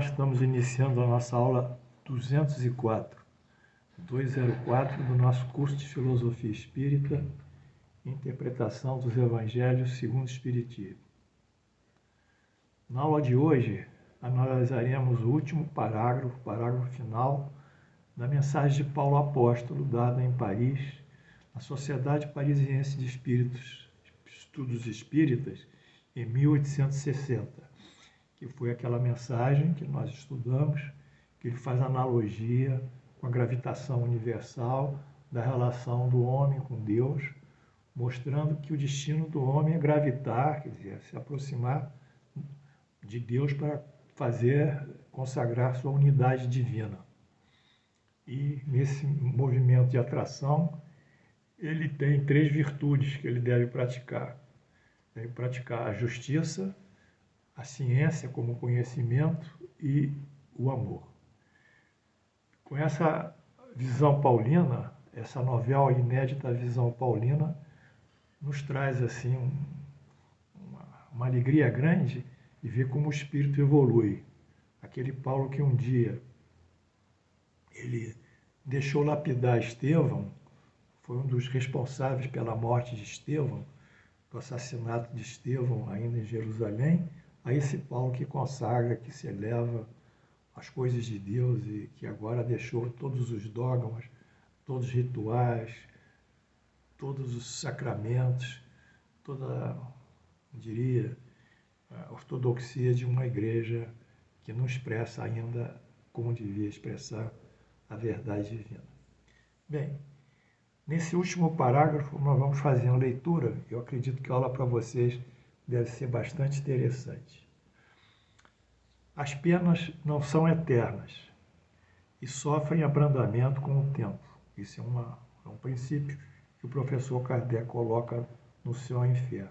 estamos iniciando a nossa aula 204 do nosso curso de Filosofia Espírita, Interpretação dos Evangelhos segundo o Espiritismo. Na aula de hoje, analisaremos o último parágrafo final da mensagem de Paulo Apóstolo, dada em Paris, na Sociedade Parisiense de Estudos Espíritas, em 1860, que foi aquela mensagem que nós estudamos, que ele faz analogia com a gravitação universal da relação do homem com Deus, mostrando que o destino do homem é gravitar, quer dizer, se aproximar de Deus para consagrar sua unidade divina. E nesse movimento de atração, ele tem 3 virtudes que ele deve praticar. Deve praticar a justiça, a ciência como conhecimento e o amor. Com essa visão paulina, essa novela inédita visão paulina, nos traz assim uma alegria grande de ver como o espírito evolui. Aquele Paulo que um dia ele deixou lapidar Estevão, foi um dos responsáveis pela morte de Estevão, do assassinato de Estevão ainda em Jerusalém, a esse Paulo que consagra, que se eleva às coisas de Deus e que agora deixou todos os dogmas, todos os rituais, todos os sacramentos, toda, diria, a ortodoxia de uma igreja que não expressa ainda como devia expressar a verdade divina. Bem, nesse último parágrafo nós vamos fazer uma leitura, eu acredito que a aula para vocês deve ser bastante interessante. As penas não são eternas e sofrem abrandamento com o tempo. Isso é um princípio que o professor Kardec coloca no Céu e Inferno.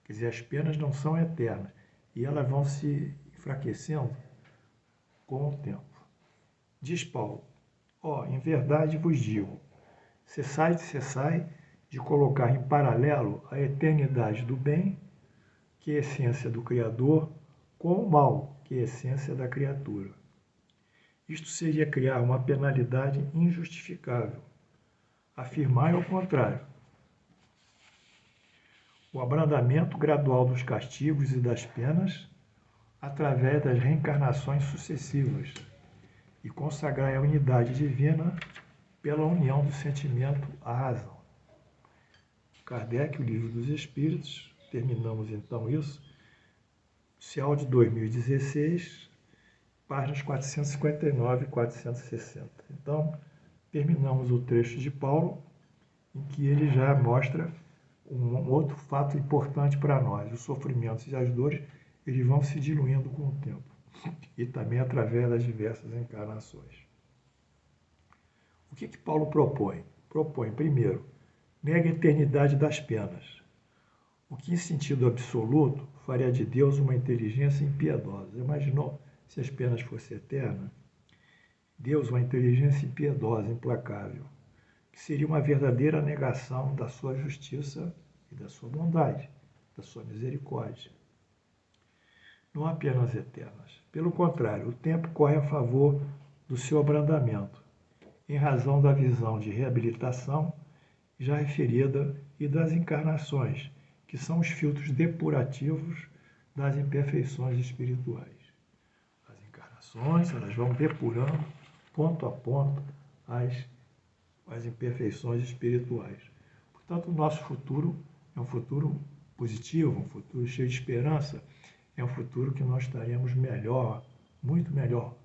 Quer dizer, as penas não são eternas e elas vão se enfraquecendo com o tempo. Diz Paulo: em verdade vos digo, cessai de colocar em paralelo a eternidade do bem, que é a essência do Criador, com o mal, que é a essência da criatura. Isto seria criar uma penalidade injustificável. Afirmai ao contrário. O abrandamento gradual dos castigos e das penas, através das reencarnações sucessivas, e consagrai a unidade divina pela união do sentimento à razão. Kardec, o Livro dos Espíritos, terminamos então isso, Céu de 2016, páginas 459 e 460. Então, terminamos o trecho de Paulo, em que ele já mostra um outro fato importante para nós. Os sofrimentos e as dores, eles vão se diluindo com o tempo, e também através das diversas encarnações. O que Paulo propõe? Propõe, primeiro, nega a eternidade das penas, o que, em sentido absoluto, faria de Deus uma inteligência impiedosa. Imaginou se as penas fossem eternas? Deus, uma inteligência impiedosa, implacável, que seria uma verdadeira negação da sua justiça e da sua bondade, da sua misericórdia. Não apenas eternas. Pelo contrário, o tempo corre a favor do seu abrandamento, em razão da visão de reabilitação já referida e das encarnações, que são os filtros depurativos das imperfeições espirituais. As encarnações, elas vão depurando, ponto a ponto, as imperfeições espirituais. Portanto, o nosso futuro é um futuro positivo, um futuro cheio de esperança, é um futuro que nós estaremos melhor, muito melhor,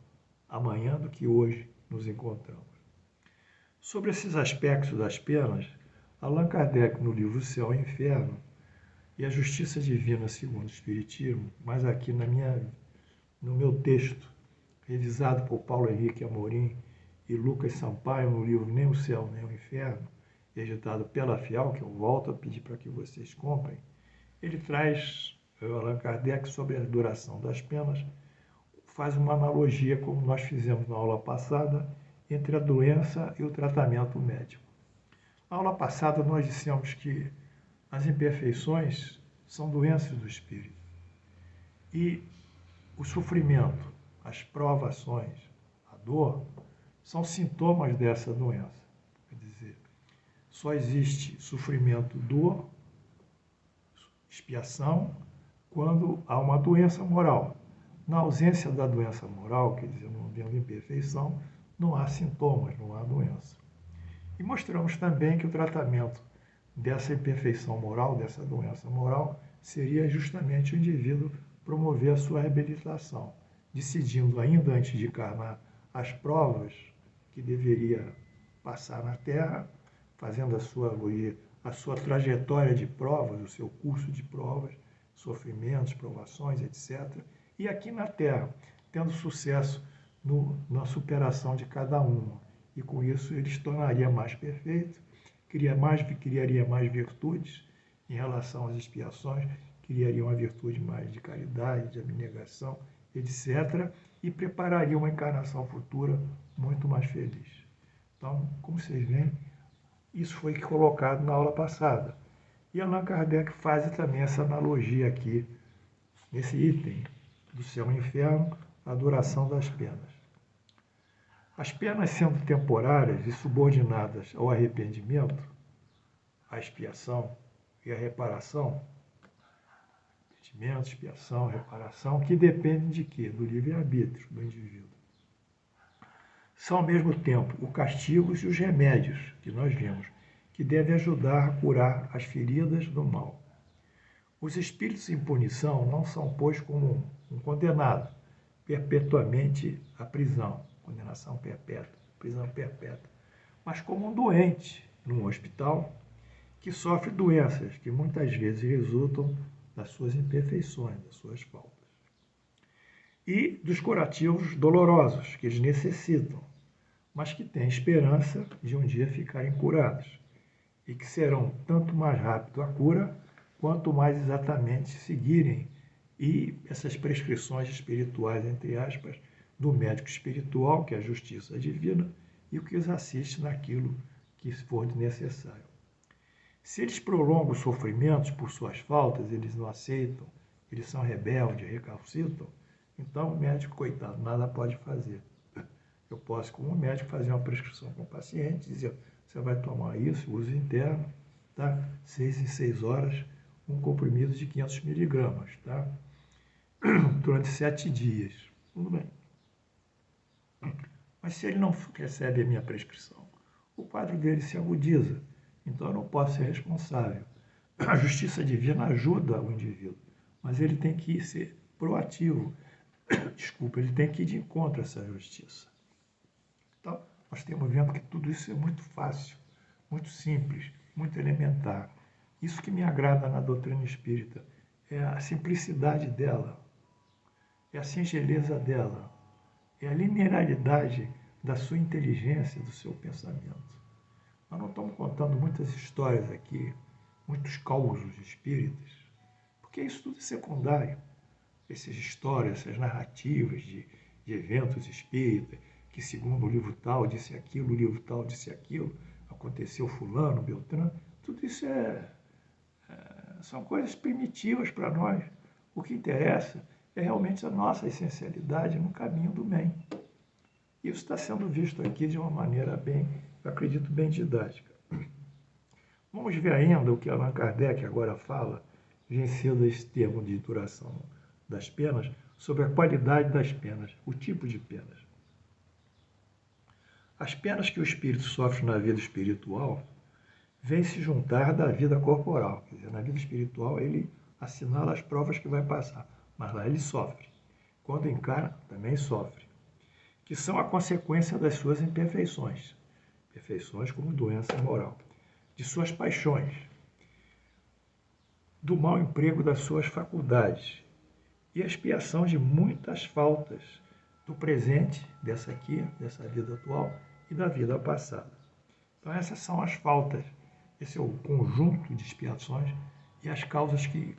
amanhã do que hoje nos encontramos. Sobre esses aspectos das penas, Allan Kardec, no livro Céu e Inferno, e a Justiça Divina segundo o Espiritismo, mas aqui no meu texto, revisado por Paulo Henrique Amorim e Lucas Sampaio, no livro Nem o Céu, Nem o Inferno, editado pela Fial, que eu volto a pedir para que vocês comprem, ele traz, Allan Kardec, sobre a duração das penas, faz uma analogia, como nós fizemos na aula passada, entre a doença e o tratamento médico. Na aula passada nós dissemos que as imperfeições são doenças do espírito. E o sofrimento, as provações, a dor, são sintomas dessa doença. Quer dizer, só existe sofrimento, dor, expiação, quando há uma doença moral. Na ausência da doença moral, quer dizer, não havendo imperfeição, não há sintomas, não há doença. E mostramos também que o tratamento dessa imperfeição moral, dessa doença moral, seria justamente o indivíduo promover a sua reabilitação, decidindo ainda antes de encarnar as provas que deveria passar na Terra, fazendo a sua trajetória de provas, o seu curso de provas, sofrimentos, provações, etc. E aqui na Terra, tendo sucesso na superação de cada uma. E com isso ele se tornaria mais perfeito, criaria mais virtudes em relação às expiações, criaria uma virtude mais de caridade, de abnegação, etc. E prepararia uma encarnação futura muito mais feliz. Então, como vocês veem, isso foi colocado na aula passada. E Allan Kardec faz também essa analogia aqui, nesse item do céu e inferno, a duração das penas. As penas sendo temporárias e subordinadas ao arrependimento, à expiação e à reparação, arrependimento, expiação, reparação, que dependem de quê? Do livre-arbítrio do indivíduo. São, ao mesmo tempo, os castigos e os remédios, que nós vimos, que devem ajudar a curar as feridas do mal. Os espíritos em punição não são, pois, como um condenado perpetuamente à prisão, condenação perpétua, prisão perpétua, mas como um doente num hospital que sofre doenças que muitas vezes resultam das suas imperfeições, das suas faltas. E dos curativos dolorosos que eles necessitam, mas que têm esperança de um dia ficarem curados e que serão tanto mais rápido a cura, quanto mais exatamente seguirem e essas prescrições espirituais, entre aspas, do médico espiritual, que é a justiça divina, e o que os assiste naquilo que for necessário. Se eles prolongam os sofrimentos por suas faltas, eles não aceitam, eles são rebeldes, recalcitram, então o médico, coitado, nada pode fazer. Eu posso, como médico, fazer uma prescrição com o paciente, dizer, você vai tomar isso, uso interno, tá? 6 em 6 horas, um comprimido de 500 miligramas, tá? Durante 7 dias. Tudo bem. Mas se ele não recebe a minha prescrição, o quadro dele se agudiza. Então eu não posso ser responsável. A justiça divina ajuda o indivíduo, mas ele tem que ser proativo. Desculpa, ele tem que ir de encontro a essa justiça. Então, nós temos vendo que tudo isso é muito fácil, muito simples, muito elementar. Isso que me agrada na doutrina espírita é a simplicidade dela, é a singeleza dela, é a linearidade da sua inteligência, do seu pensamento. Nós não estamos contando muitas histórias aqui, muitos causos espíritas, porque isso tudo é secundário. Essas histórias, essas narrativas de eventos espíritas, que segundo o livro tal disse aquilo, o livro tal disse aquilo, aconteceu fulano, Beltrano, tudo isso são coisas primitivas para nós. O que interessa é realmente a nossa essencialidade no caminho do bem. Isso está sendo visto aqui de uma maneira bem, eu acredito, bem didática. Vamos ver ainda o que Allan Kardec agora fala, vencendo esse termo de duração das penas, sobre a qualidade das penas, o tipo de penas. As penas que o espírito sofre na vida espiritual vêm se juntar da vida corporal. Quer dizer, na vida espiritual ele assinala as provas que vai passar, mas lá ele sofre. Quando encarna, também sofre. Que são a consequência das suas imperfeições. Imperfeições como doença moral. De suas paixões. Do mau emprego das suas faculdades. E a expiação de muitas faltas do presente, dessa vida atual, e da vida passada. Então essas são as faltas, esse é o conjunto de expiações e as causas que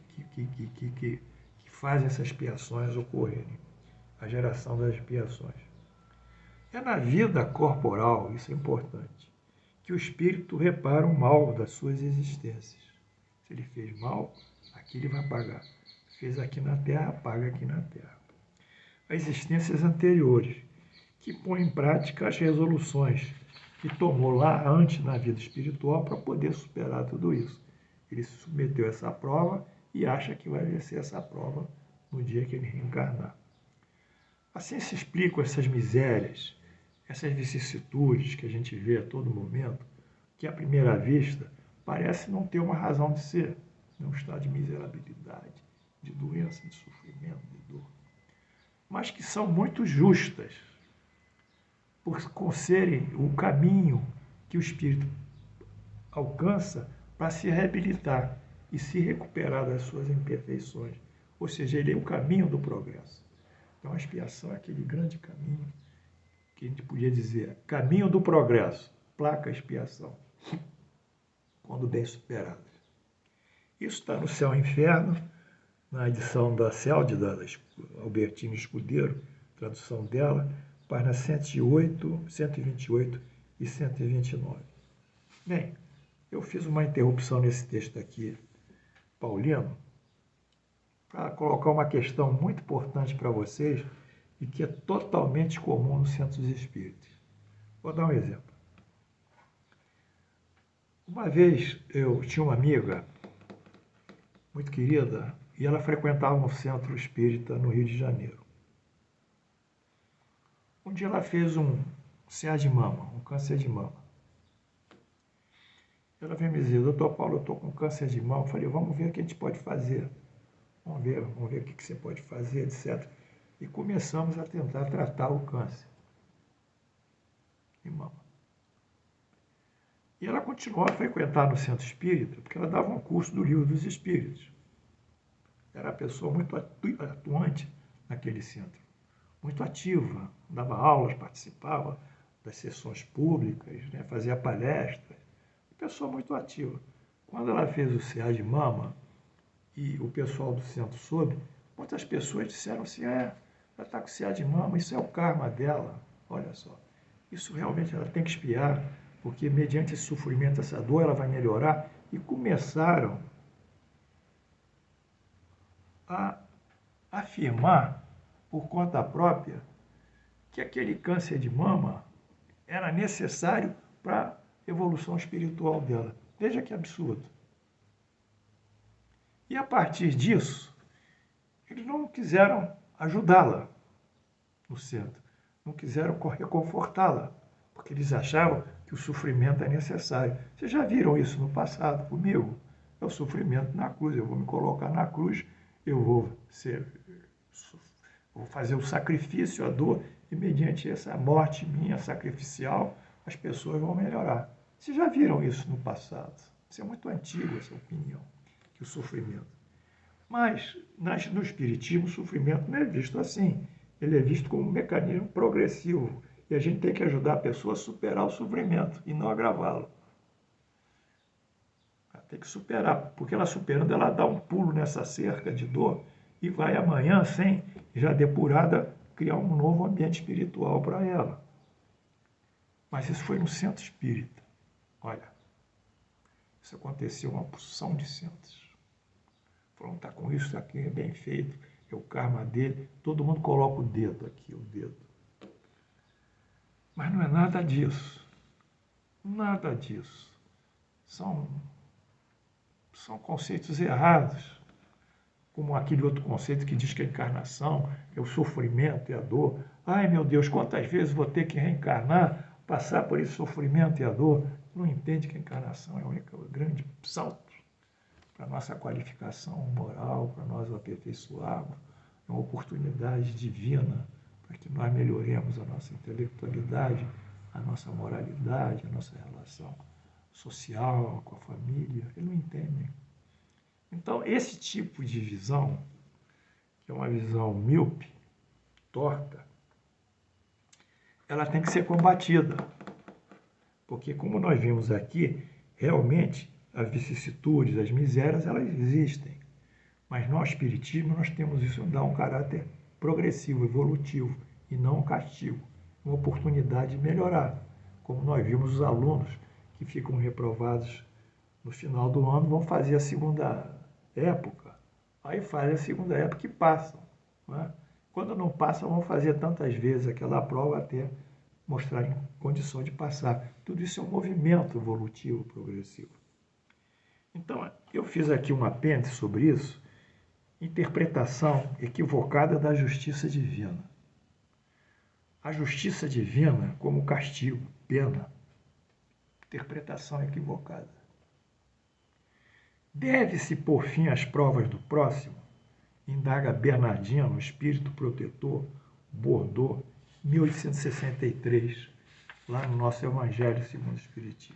fazem essas expiações ocorrerem, a geração das expiações. É na vida corporal, isso é importante, que o espírito repara o mal das suas existências. Se ele fez mal, aqui ele vai pagar. Fez aqui na Terra, paga aqui na Terra. a existências anteriores, que põe em prática as resoluções que tomou lá antes na vida espiritual para poder superar tudo isso. Ele se submeteu a essa prova e acha que vai vencer essa prova no dia que ele reencarnar. Assim se explicam essas misérias, essas vicissitudes que a gente vê a todo momento, que à primeira vista parece não ter uma razão de ser, um estado de miserabilidade, de doença, de sofrimento, de dor, mas que são muito justas, por serem o caminho que o espírito alcança para se reabilitar e se recuperar das suas imperfeições. Ou seja, ele é o caminho do progresso. Então, a expiação é aquele grande caminho que a gente podia dizer, caminho do progresso, placa expiação, quando bem superado. Isso está no Céu e Inferno, na edição da CELD, da Albertina Escudeiro, tradução dela, páginas 108, 128 e 129. Bem, eu fiz uma interrupção nesse texto aqui, paulino, para colocar uma questão muito importante para vocês e que é totalmente comum nos centros espíritas. Vou dar um exemplo. Uma vez eu tinha uma amiga muito querida e ela frequentava um centro espírita no Rio de Janeiro. Um dia ela fez um CA de mama, um câncer de mama. Ela veio me dizer, doutor Paulo, eu estou com câncer de mama. Eu falei, vamos ver o que a gente pode fazer. Vamos ver o que você pode fazer, etc. E começamos a tentar tratar o câncer de mama. E ela continuou a frequentar no centro espírita, porque ela dava um curso do Livro dos Espíritos. Era uma pessoa muito atuante naquele centro, muito ativa, dava aulas, participava das sessões públicas, né, fazia palestras, pessoa muito ativa. Quando ela fez o CA de mama e o pessoal do centro soube, muitas pessoas disseram assim, ela está com CA de mama, isso é o karma dela, olha só. Isso realmente ela tem que expiar, porque mediante esse sofrimento, essa dor, ela vai melhorar. E começaram a afirmar, por conta própria, que aquele câncer de mama era necessário para a evolução espiritual dela. Veja que absurdo. E a partir disso, eles não quiseram ajudá-la no centro, não quiseram reconfortá-la, porque eles achavam que o sofrimento é necessário. Vocês já viram isso no passado comigo? É o sofrimento na cruz. Eu vou me colocar na cruz, eu vou fazer o sacrifício, a dor, e mediante essa morte minha sacrificial, as pessoas vão melhorar. Vocês já viram isso no passado? Isso é muito antigo, essa opinião, que o sofrimento. Mas, no Espiritismo, o sofrimento não é visto assim. Ele é visto como um mecanismo progressivo. E a gente tem que ajudar a pessoa a superar o sofrimento e não agravá-lo. Ela tem que superar, porque ela superando, ela dá um pulo nessa cerca de dor e vai amanhã, sem já depurada, criar um novo ambiente espiritual para ela. Mas isso foi no centro espírita. Olha, isso aconteceu uma porção de centros. Falando, está com isso aqui, é bem feito, é o karma dele. Todo mundo coloca o dedo aqui, o dedo. Mas não é nada disso. Nada disso. São conceitos errados. Como aquele outro conceito que diz que a encarnação é o sofrimento e a dor. Ai, meu Deus, quantas vezes vou ter que reencarnar, passar por esse sofrimento e a dor? Não entende que a encarnação é o único grande salto para a nossa qualificação moral, para nós aperfeiçoarmos. É uma oportunidade divina para que nós melhoremos a nossa intelectualidade, a nossa moralidade, a nossa relação social com a família. Eles não entendem. Então, esse tipo de visão, que é uma visão míope, torta, ela tem que ser combatida. Porque, como nós vimos aqui, realmente as vicissitudes, as misérias, elas existem. Mas no Espiritismo nós temos isso, dá um caráter progressivo, evolutivo, e não um castigo, uma oportunidade de melhorar. Como nós vimos os alunos que ficam reprovados no final do ano, vão fazer a segunda época, aí fazem a segunda época e passam. Não é? Quando não passam, vão fazer tantas vezes aquela prova até mostrarem condição de passar. Tudo isso é um movimento evolutivo progressivo. Então, eu fiz aqui um apêndice sobre isso, interpretação equivocada da justiça divina. A justiça divina como castigo, pena, interpretação equivocada. Deve-se pôr fim às provas do próximo? Indaga Bernardino, espírito protetor, Bordeaux, 1863, lá no nosso Evangelho segundo o Espiritismo.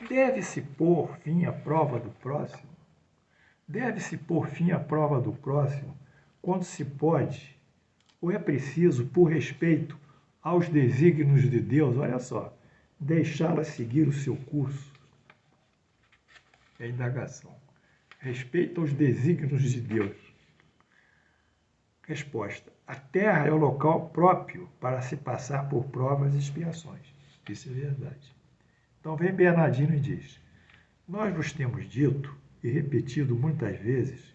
Deve-se pôr fim à prova do próximo? Deve-se pôr fim à prova do próximo quando se pode, ou é preciso, por respeito aos desígnios de Deus, olha só, deixá-la seguir o seu curso? É a indagação. Respeito aos desígnios de Deus. Resposta. A terra é o local próprio para se passar por provas e expiações. Isso é verdade. Então vem Bernardino e diz: nós vos temos dito e repetido muitas vezes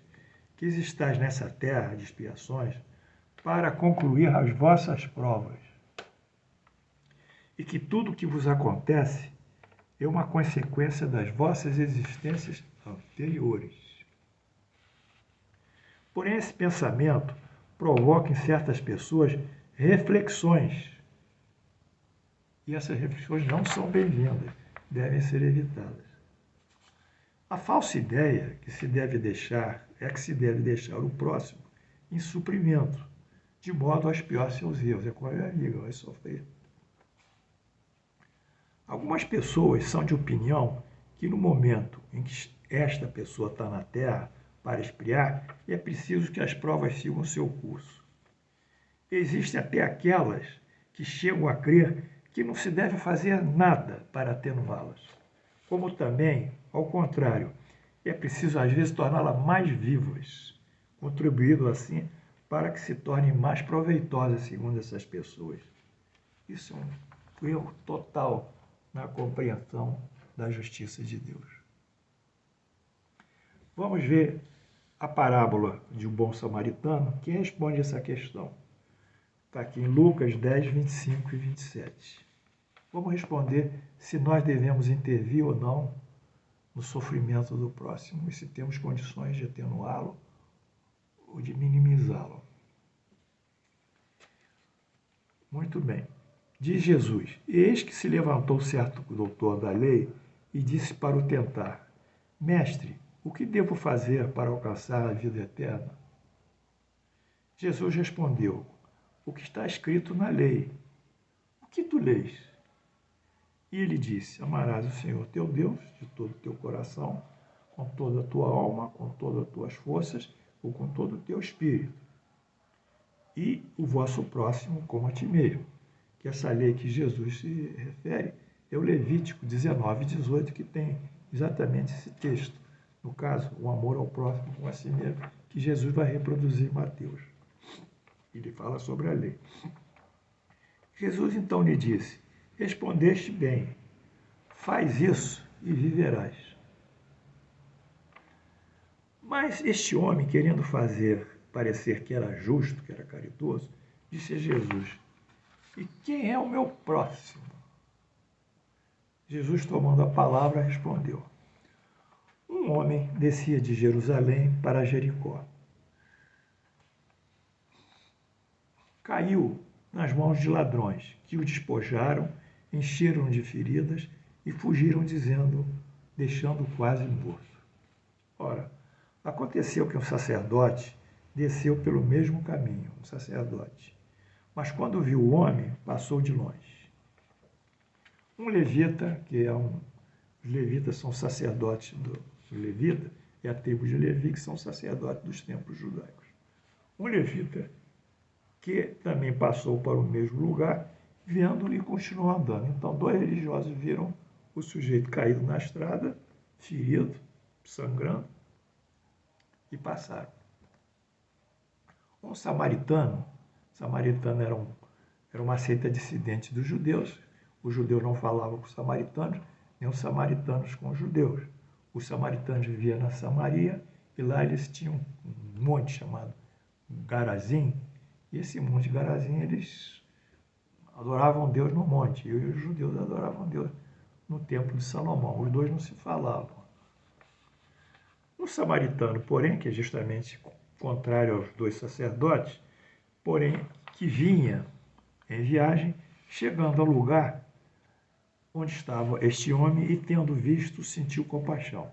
que estáis nessa terra de expiações para concluir as vossas provas e que tudo o que vos acontece é uma consequência das vossas existências anteriores. Porém, esse pensamento provoca em certas pessoas reflexões. E essas reflexões não são bem-vindas, devem ser evitadas. A falsa ideia que se deve deixar é que se deve deixar o próximo em suprimento, de modo a expiar seus erros. É como a minha amiga, vai sofrer. Algumas pessoas são de opinião que no momento em que esta pessoa está na Terra para expiar, é preciso que as provas sigam o seu curso. Existem até aquelas que chegam a crer que não se deve fazer nada para atenuá-las. Como também, ao contrário, é preciso às vezes torná-las mais vivas, contribuindo assim para que se tornem mais proveitosas, segundo essas pessoas. Isso é um erro total na compreensão da justiça de Deus. Vamos ver a parábola de um bom samaritano que responde essa questão. Está aqui em Lucas 10, 25 e 27. Vamos responder se nós devemos intervir ou não no sofrimento do próximo e se temos condições de atenuá-lo ou de minimizá-lo. Muito bem. Diz Jesus: eis que se levantou certo doutor da lei e disse para o tentar: mestre, o que devo fazer para alcançar a vida eterna? Jesus respondeu: o que está escrito na lei. O que tu lês? E ele disse: amarás o Senhor teu Deus de todo o teu coração, com toda a tua alma, com todas as tuas forças, ou com todo o teu espírito. E o vosso próximo como a ti mesmo. Que essa lei que Jesus se refere é o Levítico 19, 18, que tem exatamente esse texto. No caso, o amor ao próximo como a si mesmo, que Jesus vai reproduzir em Mateus. Ele fala sobre a lei. Jesus então lhe disse: respondeste bem, faz isso e viverás. Mas este homem, querendo fazer parecer que era justo, que era caridoso, disse a Jesus: e quem é o meu próximo? Jesus, tomando a palavra, respondeu: um homem descia de Jerusalém para Jericó. Caiu nas mãos de ladrões, que o despojaram, encheram de feridas e fugiram dizendo, deixando quase morto. Ora, aconteceu que um sacerdote desceu pelo mesmo caminho, um sacerdote. Mas quando viu o homem, passou de longe. Um levita, os levitas são sacerdotes do levita, é a tribo de Levi, que são sacerdotes dos templos judaicos. Um levita que também passou para o mesmo lugar, vendo-lhe e continuou andando. Então, dois religiosos viram o sujeito caído na estrada, ferido, sangrando, e passaram. Um samaritano era uma seita dissidente dos judeus. Os judeus não falavam com os samaritanos, nem os samaritanos com os judeus. Os samaritanos viviam na Samaria e lá eles tinham um monte chamado Garazim, e esse monte Garazim, eles adoravam Deus no monte, e os judeus adoravam Deus no templo de Salomão. Os dois não se falavam. O samaritano, porém, que é justamente contrário aos dois sacerdotes, porém, que vinha em viagem, chegando ao lugar onde estava este homem e, tendo visto, sentiu compaixão.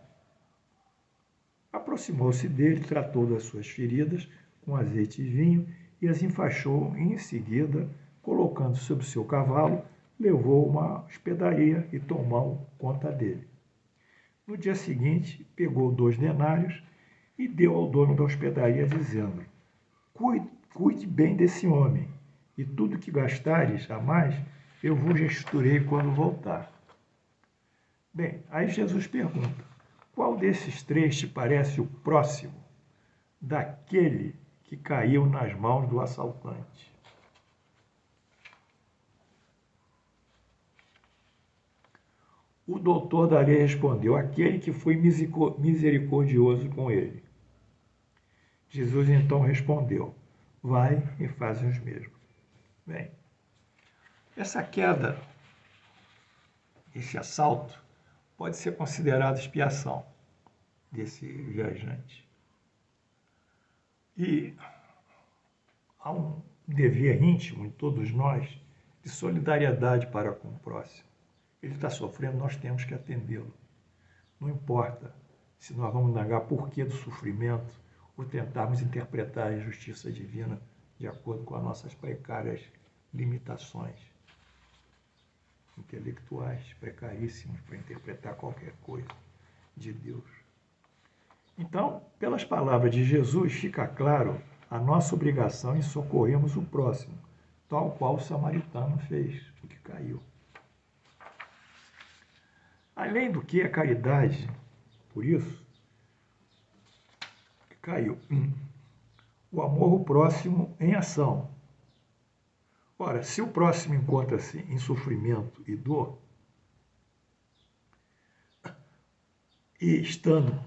Aproximou-se dele, tratou das suas feridas com azeite e vinho e as enfaixou, e em seguida, colocando sobre seu cavalo, levou uma hospedaria e tomou conta dele. No dia seguinte, pegou 2 denários e deu ao dono da hospedaria, dizendo: cuide bem desse homem, e tudo que gastares a mais, eu vos restituirei quando voltar. Bem, aí Jesus pergunta: qual desses 3 te parece o próximo daquele que caiu nas mãos do assaltante? O doutor da lei respondeu: aquele que foi misericordioso com ele. Jesus então respondeu: vai e faz os mesmos. Bem, essa queda, esse assalto, pode ser considerado expiação desse viajante. E há um dever íntimo em todos nós de solidariedade para com o próximo. Ele está sofrendo, nós temos que atendê-lo. Não importa se nós vamos negar porquê do sofrimento ou tentarmos interpretar a justiça divina de acordo com as nossas precárias limitações intelectuais, precaríssimas para interpretar qualquer coisa de Deus. Então, pelas palavras de Jesus, fica claro a nossa obrigação em socorrermos o próximo, tal qual o samaritano fez, o que caiu. Além do que, a caridade, por isso, caiu. O amor ao próximo em ação. Ora, se o próximo encontra-se em sofrimento e dor, e estando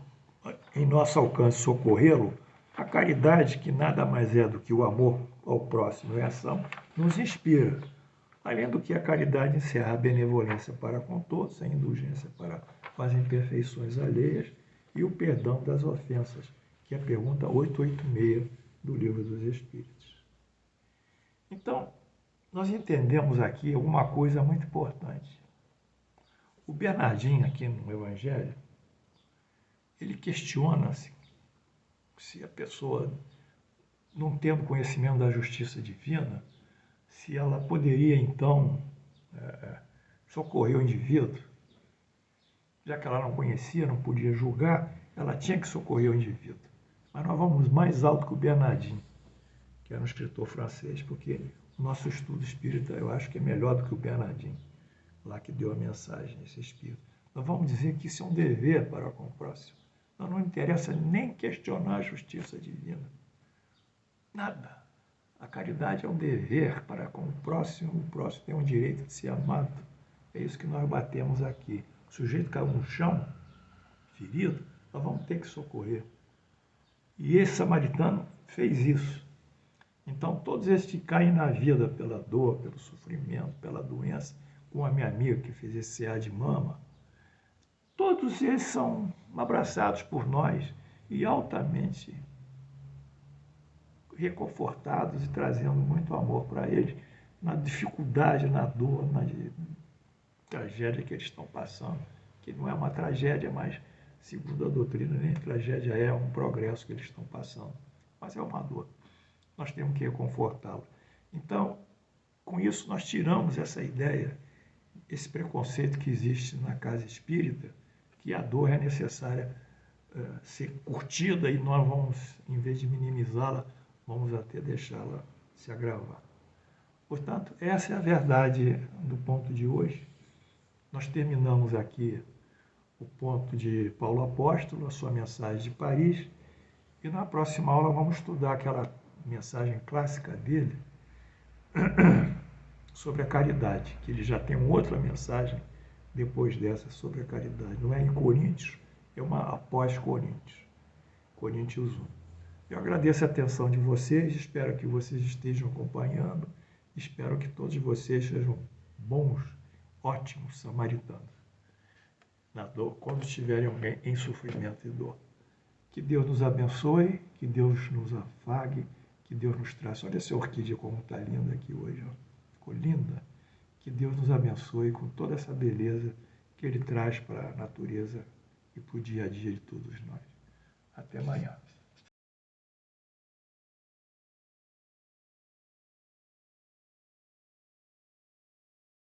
em nosso alcance socorrê-lo, a caridade, que nada mais é do que o amor ao próximo em ação, nos inspira. Além do que, a caridade encerra a benevolência para com todos, a indulgência para com as imperfeições alheias e o perdão das ofensas, que é a pergunta 886 do Livro dos Espíritos. Então, nós entendemos aqui alguma coisa muito importante. O Bernardinho, aqui no Evangelho, ele questiona-se se a pessoa, não tendo conhecimento da justiça divina, se ela poderia, então, socorrer o indivíduo. Já que ela não conhecia, não podia julgar, ela tinha que socorrer o indivíduo. Mas nós vamos mais alto que o Bernardinho, que era um escritor francês, porque o nosso estudo espírita, eu acho que é melhor do que o Bernardinho, lá que deu a mensagem, esse espírito. Nós vamos dizer que isso é um dever para com o próximo. Não interessa nem questionar a justiça divina. Nada. A caridade é um dever para com o próximo tem um direito de ser amado. É isso que nós batemos aqui. O sujeito caiu no chão, ferido, nós vamos ter que socorrer. E esse samaritano fez isso. Então, todos esses que caem na vida pela dor, pelo sofrimento, pela doença, como a minha amiga que fez esse CA de mama, todos eles são abraçados por nós e altamente reconfortados e trazendo muito amor para eles, na dificuldade, na dor, na tragédia que eles estão passando, que não é uma tragédia, mas, segundo a doutrina, nem tragédia é um progresso que eles estão passando, mas é uma dor. Nós temos que reconfortá-lo. Então, com isso, nós tiramos essa ideia, esse preconceito que existe na casa espírita, que a dor é necessária ser curtida e nós vamos, em vez de minimizá-la, vamos até deixá-la se agravar. Portanto, essa é a verdade do ponto de hoje. Nós terminamos aqui o ponto de Paulo Apóstolo, a sua mensagem de Paris, e na próxima aula vamos estudar aquela mensagem clássica dele sobre a caridade, que ele já tem uma outra mensagem depois dessa sobre a caridade. Não é em Coríntios, é uma após Coríntios, Coríntios 1. Eu agradeço a atenção de vocês, espero que vocês estejam acompanhando, espero que todos vocês sejam bons, ótimos samaritanos na dor, quando estiverem alguém em sofrimento e dor. Que Deus nos abençoe, que Deus nos afague, que Deus nos traça. Olha essa orquídea como está linda aqui hoje, ó. Ficou linda. Que Deus nos abençoe com toda essa beleza que Ele traz para a natureza e para o dia a dia de todos nós. Até amanhã.